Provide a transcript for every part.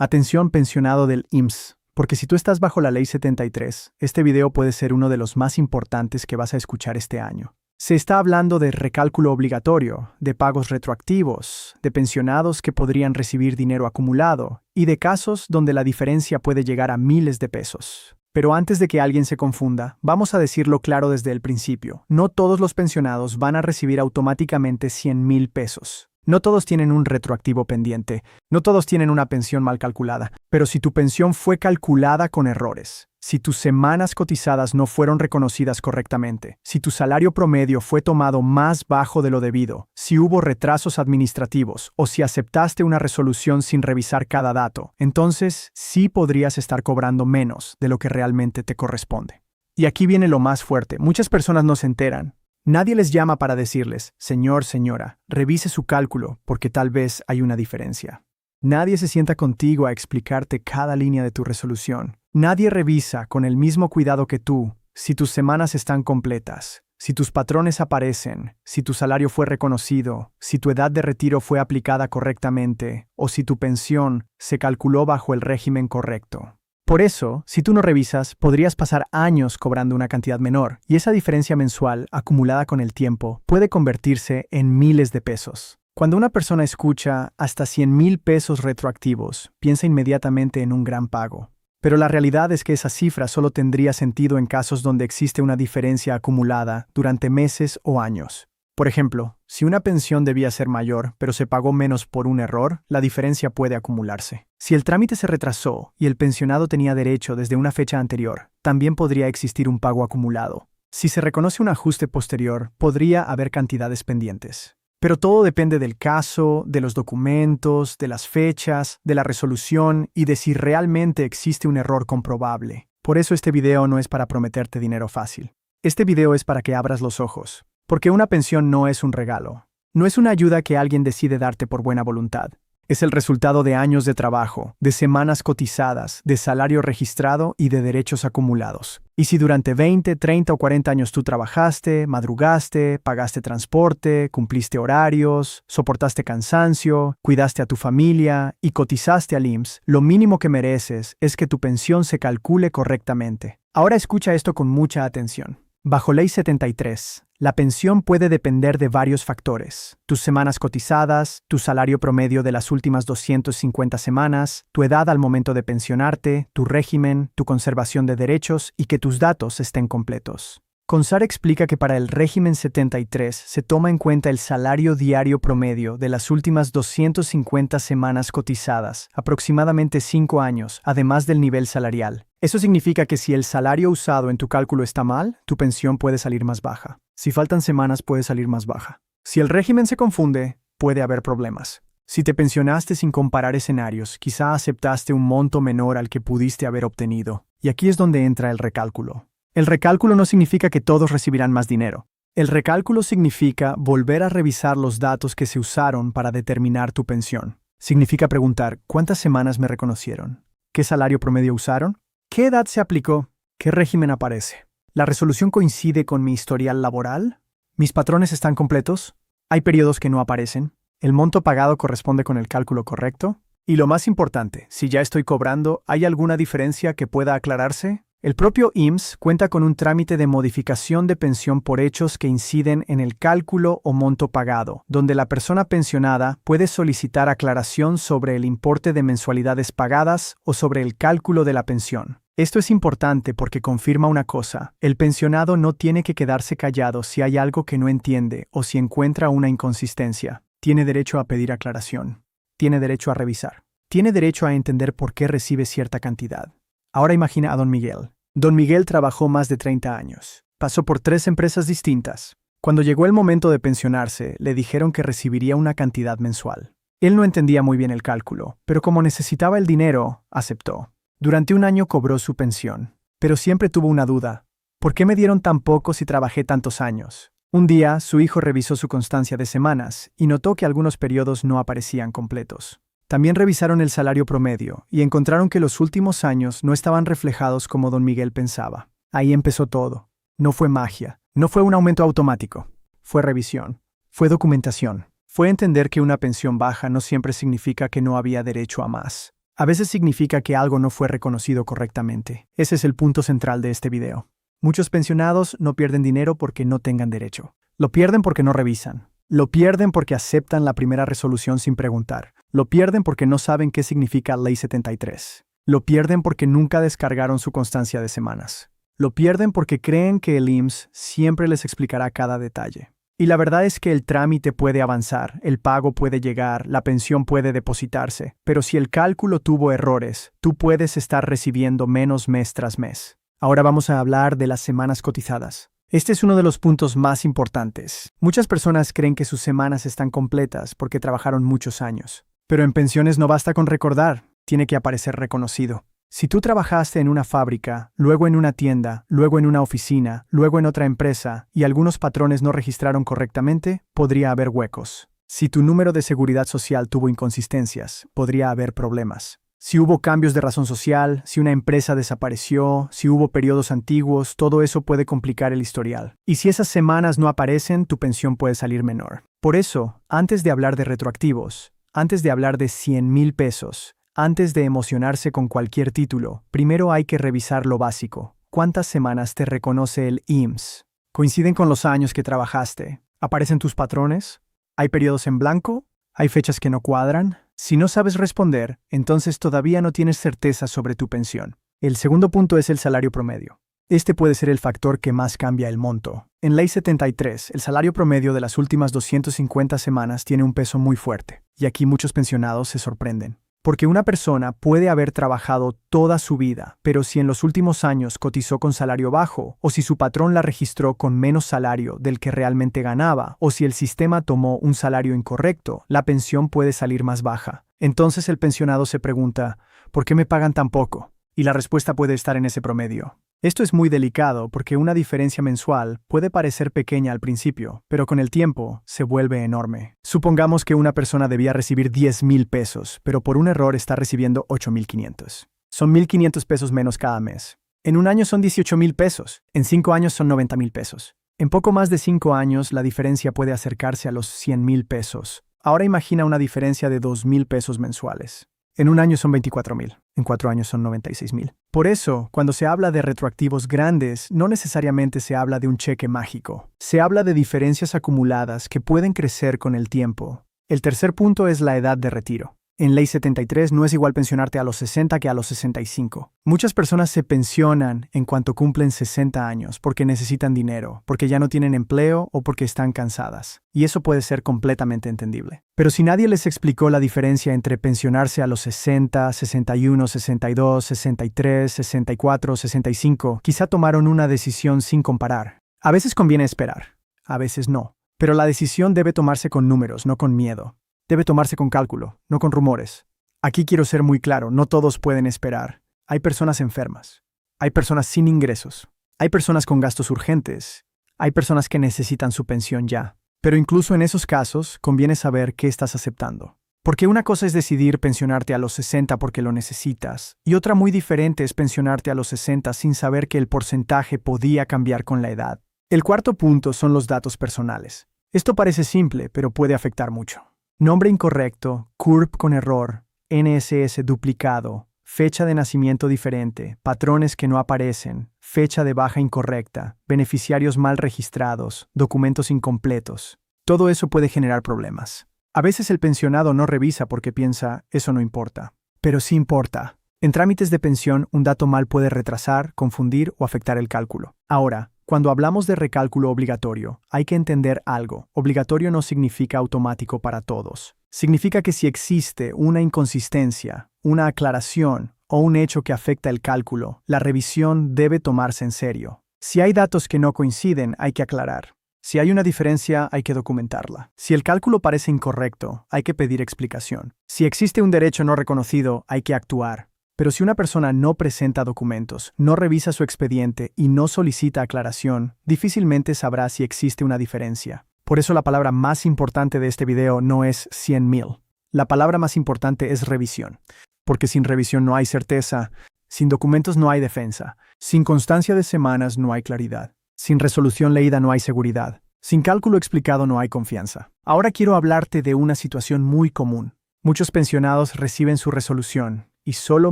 Atención pensionado del IMSS, porque si tú estás bajo la Ley 73, este video puede ser uno de los más importantes que vas a escuchar este año. Se está hablando de recálculo obligatorio, de pagos retroactivos, de pensionados que podrían recibir dinero acumulado y de casos donde la diferencia puede llegar a miles de pesos. Pero antes de que alguien se confunda, vamos a decirlo claro desde el principio. No todos los pensionados van a recibir automáticamente 100,000 pesos. No todos tienen un retroactivo pendiente, no todos tienen una pensión mal calculada, pero si tu pensión fue calculada con errores, si tus semanas cotizadas no fueron reconocidas correctamente, si tu salario promedio fue tomado más bajo de lo debido, si hubo retrasos administrativos o si aceptaste una resolución sin revisar cada dato, entonces sí podrías estar cobrando menos de lo que realmente te corresponde. Y aquí viene lo más fuerte, muchas personas no se enteran. Nadie les llama para decirles, señor, señora, revise su cálculo porque tal vez hay una diferencia. Nadie se sienta contigo a explicarte cada línea de tu resolución. Nadie revisa con el mismo cuidado que tú si tus semanas están completas, si tus patrones aparecen, si tu salario fue reconocido, si tu edad de retiro fue aplicada correctamente o si tu pensión se calculó bajo el régimen correcto. Por eso, si tú no revisas, podrías pasar años cobrando una cantidad menor, y esa diferencia mensual, acumulada con el tiempo, puede convertirse en miles de pesos. Cuando una persona escucha hasta 100,000 pesos retroactivos, piensa inmediatamente en un gran pago. Pero la realidad es que esa cifra solo tendría sentido en casos donde existe una diferencia acumulada durante meses o años. Por ejemplo, si una pensión debía ser mayor, pero se pagó menos por un error, la diferencia puede acumularse. Si el trámite se retrasó y el pensionado tenía derecho desde una fecha anterior, también podría existir un pago acumulado. Si se reconoce un ajuste posterior, podría haber cantidades pendientes. Pero todo depende del caso, de los documentos, de las fechas, de la resolución y de si realmente existe un error comprobable. Por eso este video no es para prometerte dinero fácil. Este video es para que abras los ojos. Porque una pensión no es un regalo. No es una ayuda que alguien decide darte por buena voluntad. Es el resultado de años de trabajo, de semanas cotizadas, de salario registrado y de derechos acumulados. Y si durante 20, 30 o 40 años tú trabajaste, madrugaste, pagaste transporte, cumpliste horarios, soportaste cansancio, cuidaste a tu familia y cotizaste al IMSS, lo mínimo que mereces es que tu pensión se calcule correctamente. Ahora escucha esto con mucha atención. Bajo Ley 73, la pensión puede depender de varios factores: tus semanas cotizadas, tu salario promedio de las últimas 250 semanas, tu edad al momento de pensionarte, tu régimen, tu conservación de derechos y que tus datos estén completos. CONSAR explica que para el régimen 73 se toma en cuenta el salario diario promedio de las últimas 250 semanas cotizadas, aproximadamente 5 años, además del nivel salarial. Eso significa que si el salario usado en tu cálculo está mal, tu pensión puede salir más baja. Si faltan semanas, puede salir más baja. Si el régimen se confunde, puede haber problemas. Si te pensionaste sin comparar escenarios, quizá aceptaste un monto menor al que pudiste haber obtenido. Y aquí es donde entra el recálculo. El recálculo no significa que todos recibirán más dinero. El recálculo significa volver a revisar los datos que se usaron para determinar tu pensión. Significa preguntar, ¿cuántas semanas me reconocieron? ¿Qué salario promedio usaron? ¿Qué edad se aplicó? ¿Qué régimen aparece? ¿La resolución coincide con mi historial laboral? ¿Mis patrones están completos? ¿Hay periodos que no aparecen? ¿El monto pagado corresponde con el cálculo correcto? Y lo más importante, si ya estoy cobrando, ¿hay alguna diferencia que pueda aclararse? El propio IMSS cuenta con un trámite de modificación de pensión por hechos que inciden en el cálculo o monto pagado, donde la persona pensionada puede solicitar aclaración sobre el importe de mensualidades pagadas o sobre el cálculo de la pensión. Esto es importante porque confirma una cosa: el pensionado no tiene que quedarse callado si hay algo que no entiende o si encuentra una inconsistencia. Tiene derecho a pedir aclaración. Tiene derecho a revisar. Tiene derecho a entender por qué recibe cierta cantidad. Ahora imagina a Don Miguel. Don Miguel trabajó más de 30 años. Pasó por 3 empresas distintas. Cuando llegó el momento de pensionarse, le dijeron que recibiría una cantidad mensual. Él no entendía muy bien el cálculo, pero como necesitaba el dinero, aceptó. Durante un año cobró su pensión, pero siempre tuvo una duda. ¿Por qué me dieron tan poco si trabajé tantos años? Un día, su hijo revisó su constancia de semanas y notó que algunos periodos no aparecían completos. También revisaron el salario promedio y encontraron que los últimos años no estaban reflejados como don Miguel pensaba. Ahí empezó todo. No fue magia, no fue un aumento automático. Fue revisión, fue documentación, fue entender que una pensión baja no siempre significa que no había derecho a más. A veces significa que algo no fue reconocido correctamente. Ese es el punto central de este video. Muchos pensionados no pierden dinero porque no tengan derecho. Lo pierden porque no revisan. Lo pierden porque aceptan la primera resolución sin preguntar. Lo pierden porque no saben qué significa Ley 73. Lo pierden porque nunca descargaron su constancia de semanas. Lo pierden porque creen que el IMSS siempre les explicará cada detalle. Y la verdad es que el trámite puede avanzar, el pago puede llegar, la pensión puede depositarse, pero si el cálculo tuvo errores, tú puedes estar recibiendo menos mes tras mes. Ahora vamos a hablar de las semanas cotizadas. Este es uno de los puntos más importantes. Muchas personas creen que sus semanas están completas porque trabajaron muchos años. Pero en pensiones no basta con recordar, tiene que aparecer reconocido. Si tú trabajaste en una fábrica, luego en una tienda, luego en una oficina, luego en otra empresa, y algunos patrones no registraron correctamente, podría haber huecos. Si tu número de seguridad social tuvo inconsistencias, podría haber problemas. Si hubo cambios de razón social, si una empresa desapareció, si hubo periodos antiguos, todo eso puede complicar el historial. Y si esas semanas no aparecen, tu pensión puede salir menor. Por eso, antes de hablar de retroactivos, antes de hablar de 100,000 pesos, antes de emocionarse con cualquier título, primero hay que revisar lo básico. ¿Cuántas semanas te reconoce el IMSS? ¿Coinciden con los años que trabajaste? ¿Aparecen tus patrones? ¿Hay periodos en blanco? ¿Hay fechas que no cuadran? Si no sabes responder, entonces todavía no tienes certeza sobre tu pensión. El segundo punto es el salario promedio. Este puede ser el factor que más cambia el monto. En Ley 73, el salario promedio de las últimas 250 semanas tiene un peso muy fuerte, y aquí muchos pensionados se sorprenden. Porque una persona puede haber trabajado toda su vida, pero si en los últimos años cotizó con salario bajo, o si su patrón la registró con menos salario del que realmente ganaba, o si el sistema tomó un salario incorrecto, la pensión puede salir más baja. Entonces el pensionado se pregunta, ¿por qué me pagan tan poco? Y la respuesta puede estar en ese promedio. Esto es muy delicado porque una diferencia mensual puede parecer pequeña al principio, pero con el tiempo se vuelve enorme. Supongamos que una persona debía recibir 10,000 pesos, pero por un error está recibiendo 8,500. Son 1,500 pesos menos cada mes. En un año son 18,000 pesos, en 5 años son 90,000 pesos. En poco más de 5 años la diferencia puede acercarse a los 100,000 pesos. Ahora imagina una diferencia de 2,000 pesos mensuales. En un año son 24,000, en 4 años son 96,000. Por eso, cuando se habla de retroactivos grandes, no necesariamente se habla de un cheque mágico. Se habla de diferencias acumuladas que pueden crecer con el tiempo. El tercer punto es la edad de retiro. En Ley 73 no es igual pensionarte a los 60 que a los 65. Muchas personas se pensionan en cuanto cumplen 60 años porque necesitan dinero, porque ya no tienen empleo o porque están cansadas. Y eso puede ser completamente entendible. Pero si nadie les explicó la diferencia entre pensionarse a los 60, 61, 62, 63, 64, 65, quizá tomaron una decisión sin comparar. A veces conviene esperar, a veces no. Pero la decisión debe tomarse con números, no con miedo. Debe tomarse con cálculo, no con rumores. Aquí quiero ser muy claro, no todos pueden esperar. Hay personas enfermas. Hay personas sin ingresos. Hay personas con gastos urgentes. Hay personas que necesitan su pensión ya. Pero incluso en esos casos, conviene saber qué estás aceptando. Porque una cosa es decidir pensionarte a los 60 porque lo necesitas, y otra muy diferente es pensionarte a los 60 sin saber que el porcentaje podía cambiar con la edad. El cuarto punto son los datos personales. Esto parece simple, pero puede afectar mucho. Nombre incorrecto, CURP con error, NSS duplicado, fecha de nacimiento diferente, patrones que no aparecen, fecha de baja incorrecta, beneficiarios mal registrados, documentos incompletos. Todo eso puede generar problemas. A veces el pensionado no revisa porque piensa, eso no importa. Pero sí importa. En trámites de pensión, un dato mal puede retrasar, confundir o afectar el cálculo. Ahora, cuando hablamos de recálculo obligatorio, hay que entender algo. Obligatorio no significa automático para todos. Significa que si existe una inconsistencia, una aclaración o un hecho que afecta el cálculo, la revisión debe tomarse en serio. Si hay datos que no coinciden, hay que aclarar. Si hay una diferencia, hay que documentarla. Si el cálculo parece incorrecto, hay que pedir explicación. Si existe un derecho no reconocido, hay que actuar. Pero si una persona no presenta documentos, no revisa su expediente y no solicita aclaración, difícilmente sabrá si existe una diferencia. Por eso la palabra más importante de este video no es 100,000. La palabra más importante es revisión. Porque sin revisión no hay certeza, sin documentos no hay defensa, sin constancia de semanas no hay claridad, sin resolución leída no hay seguridad, sin cálculo explicado no hay confianza. Ahora quiero hablarte de una situación muy común. Muchos pensionados reciben su resolución y solo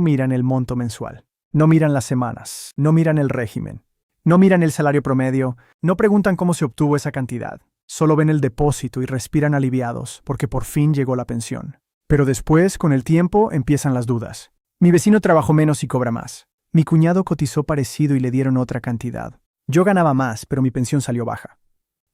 miran el monto mensual. No miran las semanas, no miran el régimen, no miran el salario promedio, no preguntan cómo se obtuvo esa cantidad. Solo ven el depósito y respiran aliviados porque por fin llegó la pensión. Pero después, con el tiempo, empiezan las dudas. Mi vecino trabajó menos y cobra más. Mi cuñado cotizó parecido y le dieron otra cantidad. Yo ganaba más, pero mi pensión salió baja.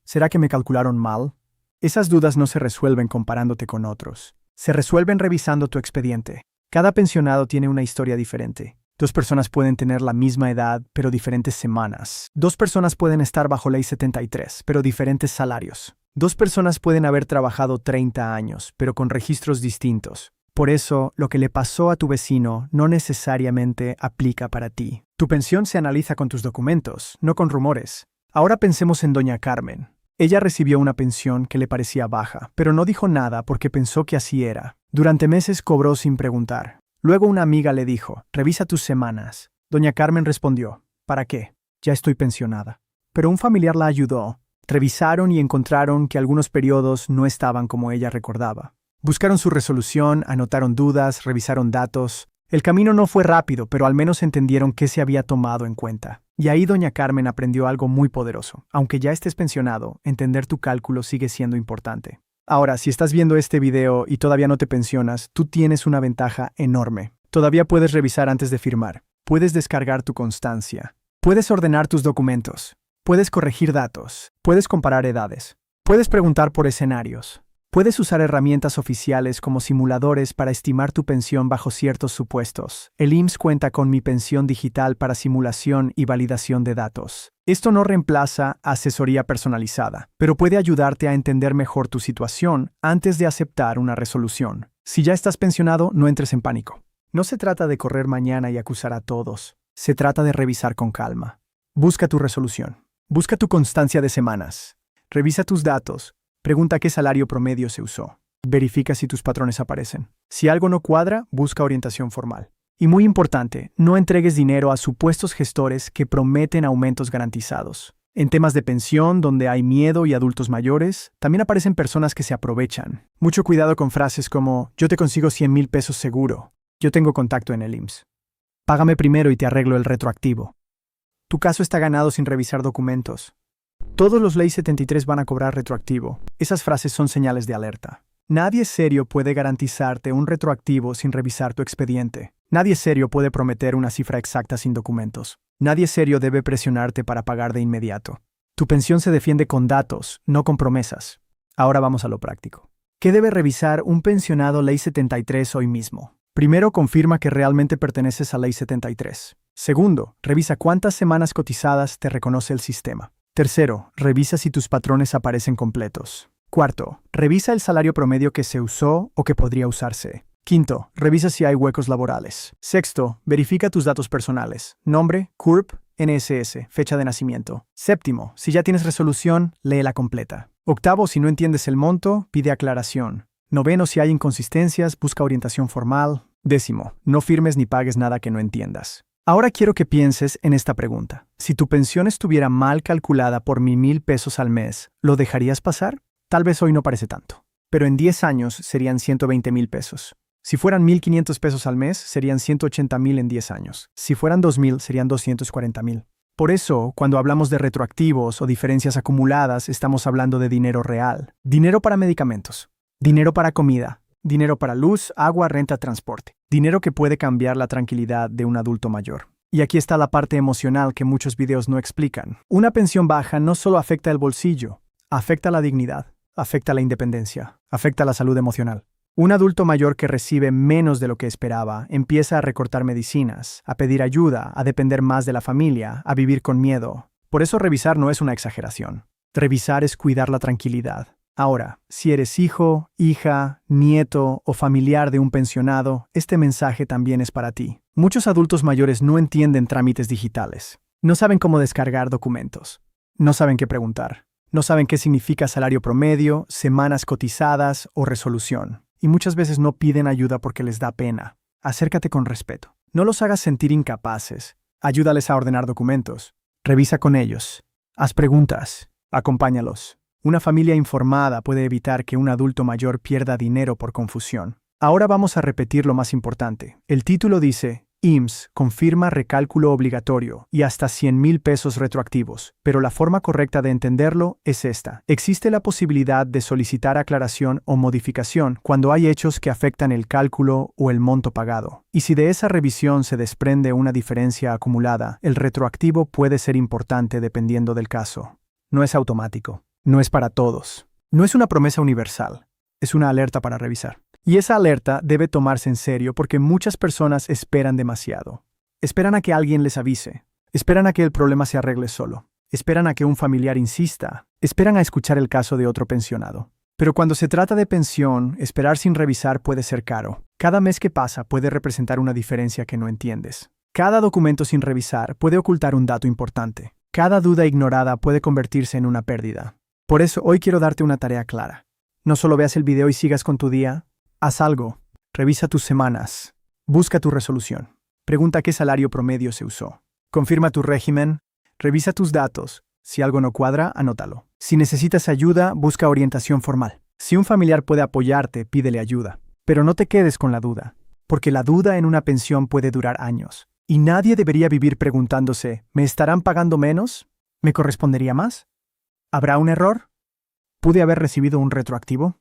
¿Será que me calcularon mal? Esas dudas no se resuelven comparándote con otros. Se resuelven revisando tu expediente. Cada pensionado tiene una historia diferente. 2 personas pueden tener la misma edad, pero diferentes semanas. 2 personas pueden estar bajo Ley 73, pero diferentes salarios. 2 personas pueden haber trabajado 30 años, pero con registros distintos. Por eso, lo que le pasó a tu vecino no necesariamente aplica para ti. Tu pensión se analiza con tus documentos, no con rumores. Ahora pensemos en doña Carmen. Ella recibió una pensión que le parecía baja, pero no dijo nada porque pensó que así era. Durante meses cobró sin preguntar. Luego una amiga le dijo, revisa tus semanas. Doña Carmen respondió, ¿para qué? Ya estoy pensionada. Pero un familiar la ayudó. Revisaron y encontraron que algunos periodos no estaban como ella recordaba. Buscaron su resolución, anotaron dudas, revisaron datos. El camino no fue rápido, pero al menos entendieron qué se había tomado en cuenta. Y ahí doña Carmen aprendió algo muy poderoso. Aunque ya estés pensionado, entender tu cálculo sigue siendo importante. Ahora, si estás viendo este video y todavía no te pensionas, tú tienes una ventaja enorme. Todavía puedes revisar antes de firmar. Puedes descargar tu constancia. Puedes ordenar tus documentos. Puedes corregir datos. Puedes comparar edades. Puedes preguntar por escenarios. Puedes usar herramientas oficiales como simuladores para estimar tu pensión bajo ciertos supuestos. El IMSS cuenta con Mi Pensión Digital para simulación y validación de datos. Esto no reemplaza asesoría personalizada, pero puede ayudarte a entender mejor tu situación antes de aceptar una resolución. Si ya estás pensionado, no entres en pánico. No se trata de correr mañana y acusar a todos. Se trata de revisar con calma. Busca tu resolución. Busca tu constancia de semanas. Revisa tus datos. Pregunta qué salario promedio se usó. Verifica si tus patrones aparecen. Si algo no cuadra, busca orientación formal. Y muy importante, no entregues dinero a supuestos gestores que prometen aumentos garantizados. En temas de pensión, donde hay miedo y adultos mayores, también aparecen personas que se aprovechan. Mucho cuidado con frases como, yo te consigo 100,000 pesos seguro. Yo tengo contacto en el IMSS. Págame primero y te arreglo el retroactivo. Tu caso está ganado sin revisar documentos. Todos los Ley 73 van a cobrar retroactivo. Esas frases son señales de alerta. Nadie serio puede garantizarte un retroactivo sin revisar tu expediente. Nadie serio puede prometer una cifra exacta sin documentos. Nadie serio debe presionarte para pagar de inmediato. Tu pensión se defiende con datos, no con promesas. Ahora vamos a lo práctico. ¿Qué debe revisar un pensionado Ley 73 hoy mismo? Primero, confirma que realmente perteneces a Ley 73. Segundo, revisa cuántas semanas cotizadas te reconoce el sistema. Tercero, revisa si tus patrones aparecen completos. Cuarto, revisa el salario promedio que se usó o que podría usarse. Quinto, revisa si hay huecos laborales. Sexto, verifica tus datos personales. Nombre, CURP, NSS, fecha de nacimiento. Séptimo, si ya tienes resolución, léela completa. Octavo, si no entiendes el monto, pide aclaración. Noveno, si hay inconsistencias, busca orientación formal. Décimo, no firmes ni pagues nada que no entiendas. Ahora quiero que pienses en esta pregunta. Si tu pensión estuviera mal calculada por 1,000 pesos al mes, ¿lo dejarías pasar? Tal vez hoy no parece tanto, pero en 10 años serían 120,000 pesos. Si fueran 1,500 pesos al mes, serían 180,000 en 10 años. Si fueran 2,000, serían 240,000. Por eso, cuando hablamos de retroactivos o diferencias acumuladas, estamos hablando de dinero real. Dinero para medicamentos, dinero para comida, dinero para luz, agua, renta, transporte. Dinero que puede cambiar la tranquilidad de un adulto mayor. Y aquí está la parte emocional que muchos videos no explican. Una pensión baja no solo afecta el bolsillo, afecta la dignidad, afecta la independencia, afecta la salud emocional. Un adulto mayor que recibe menos de lo que esperaba empieza a recortar medicinas, a pedir ayuda, a depender más de la familia, a vivir con miedo. Por eso revisar no es una exageración. Revisar es cuidar la tranquilidad. Ahora, si eres hijo, hija, nieto o familiar de un pensionado, este mensaje también es para ti. Muchos adultos mayores no entienden trámites digitales. No saben cómo descargar documentos. No saben qué preguntar. No saben qué significa salario promedio, semanas cotizadas o resolución. Y muchas veces no piden ayuda porque les da pena. Acércate con respeto. No los hagas sentir incapaces. Ayúdales a ordenar documentos. Revisa con ellos. Haz preguntas. Acompáñalos. Una familia informada puede evitar que un adulto mayor pierda dinero por confusión. Ahora vamos a repetir lo más importante. El título dice, IMSS confirma recálculo obligatorio y hasta 100,000 pesos retroactivos, pero la forma correcta de entenderlo es esta. Existe la posibilidad de solicitar aclaración o modificación cuando hay hechos que afectan el cálculo o el monto pagado. Y si de esa revisión se desprende una diferencia acumulada, el retroactivo puede ser importante dependiendo del caso. No es automático. No es para todos. No es una promesa universal. Es una alerta para revisar. Y esa alerta debe tomarse en serio porque muchas personas esperan demasiado. Esperan a que alguien les avise. Esperan a que el problema se arregle solo. Esperan a que un familiar insista. Esperan a escuchar el caso de otro pensionado. Pero cuando se trata de pensión, esperar sin revisar puede ser caro. Cada mes que pasa puede representar una diferencia que no entiendes. Cada documento sin revisar puede ocultar un dato importante. Cada duda ignorada puede convertirse en una pérdida. Por eso hoy quiero darte una tarea clara. No solo veas el video y sigas con tu día. Haz algo. Revisa tus semanas. Busca tu resolución. Pregunta qué salario promedio se usó. Confirma tu régimen. Revisa tus datos. Si algo no cuadra, anótalo. Si necesitas ayuda, busca orientación formal. Si un familiar puede apoyarte, pídele ayuda. Pero no te quedes con la duda, porque la duda en una pensión puede durar años. Y nadie debería vivir preguntándose, ¿me estarán pagando menos? ¿Me correspondería más? ¿Habrá un error? ¿Pude haber recibido un retroactivo?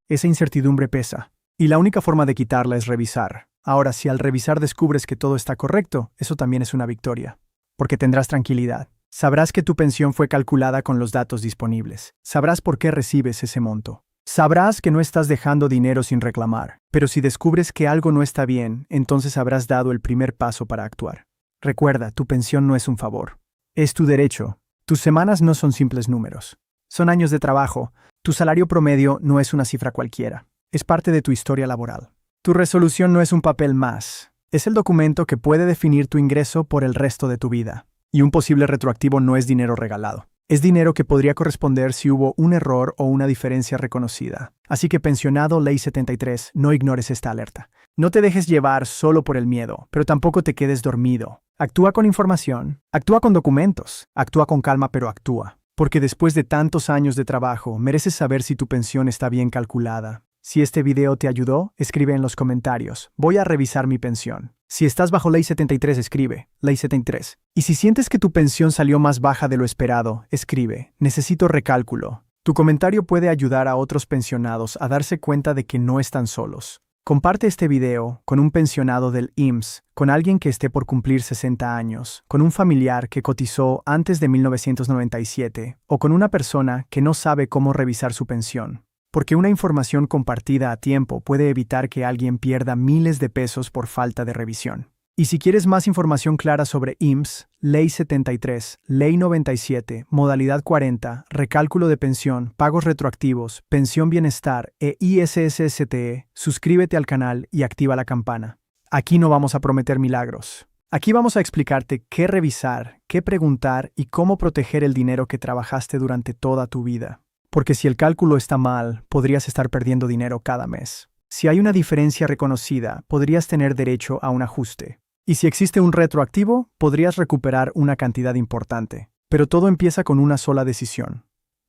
Esa incertidumbre pesa. Y la única forma de quitarla es revisar. Ahora, si al revisar descubres que todo está correcto, eso también es una victoria. Porque tendrás tranquilidad. Sabrás que tu pensión fue calculada con los datos disponibles. Sabrás por qué recibes ese monto. Sabrás que no estás dejando dinero sin reclamar. Pero si descubres que algo no está bien, entonces habrás dado el primer paso para actuar. Recuerda, tu pensión no es un favor. Es tu derecho. Tus semanas no son simples números. Son años de trabajo. Tu salario promedio no es una cifra cualquiera. Es parte de tu historia laboral. Tu resolución no es un papel más. Es el documento que puede definir tu ingreso por el resto de tu vida. Y un posible retroactivo no es dinero regalado. Es dinero que podría corresponder si hubo un error o una diferencia reconocida. Así que pensionado Ley 73, no ignores esta alerta. No te dejes llevar solo por el miedo, pero tampoco te quedes dormido. Actúa con información, actúa con documentos, actúa con calma, pero actúa. Porque después de tantos años de trabajo, mereces saber si tu pensión está bien calculada. Si este video te ayudó, escribe en los comentarios. Voy a revisar mi pensión. Si estás bajo Ley 73, escribe Ley 73. Y si sientes que tu pensión salió más baja de lo esperado, escribe Necesito recálculo. Tu comentario puede ayudar a otros pensionados a darse cuenta de que no están solos. Comparte este video con un pensionado del IMSS, con alguien que esté por cumplir 60 años, con un familiar que cotizó antes de 1997 o con una persona que no sabe cómo revisar su pensión. Porque una información compartida a tiempo puede evitar que alguien pierda miles de pesos por falta de revisión. Y si quieres más información clara sobre IMSS, Ley 73, Ley 97, Modalidad 40, recálculo de pensión, pagos retroactivos, pensión bienestar e ISSSTE, suscríbete al canal y activa la campana. Aquí no vamos a prometer milagros. Aquí vamos a explicarte qué revisar, qué preguntar y cómo proteger el dinero que trabajaste durante toda tu vida. Porque si el cálculo está mal, podrías estar perdiendo dinero cada mes. Si hay una diferencia reconocida, podrías tener derecho a un ajuste. Y si existe un retroactivo, podrías recuperar una cantidad importante. Pero todo empieza con una sola decisión.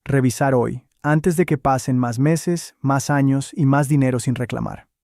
Revisar hoy, antes de que pasen más meses, más años y más dinero sin reclamar.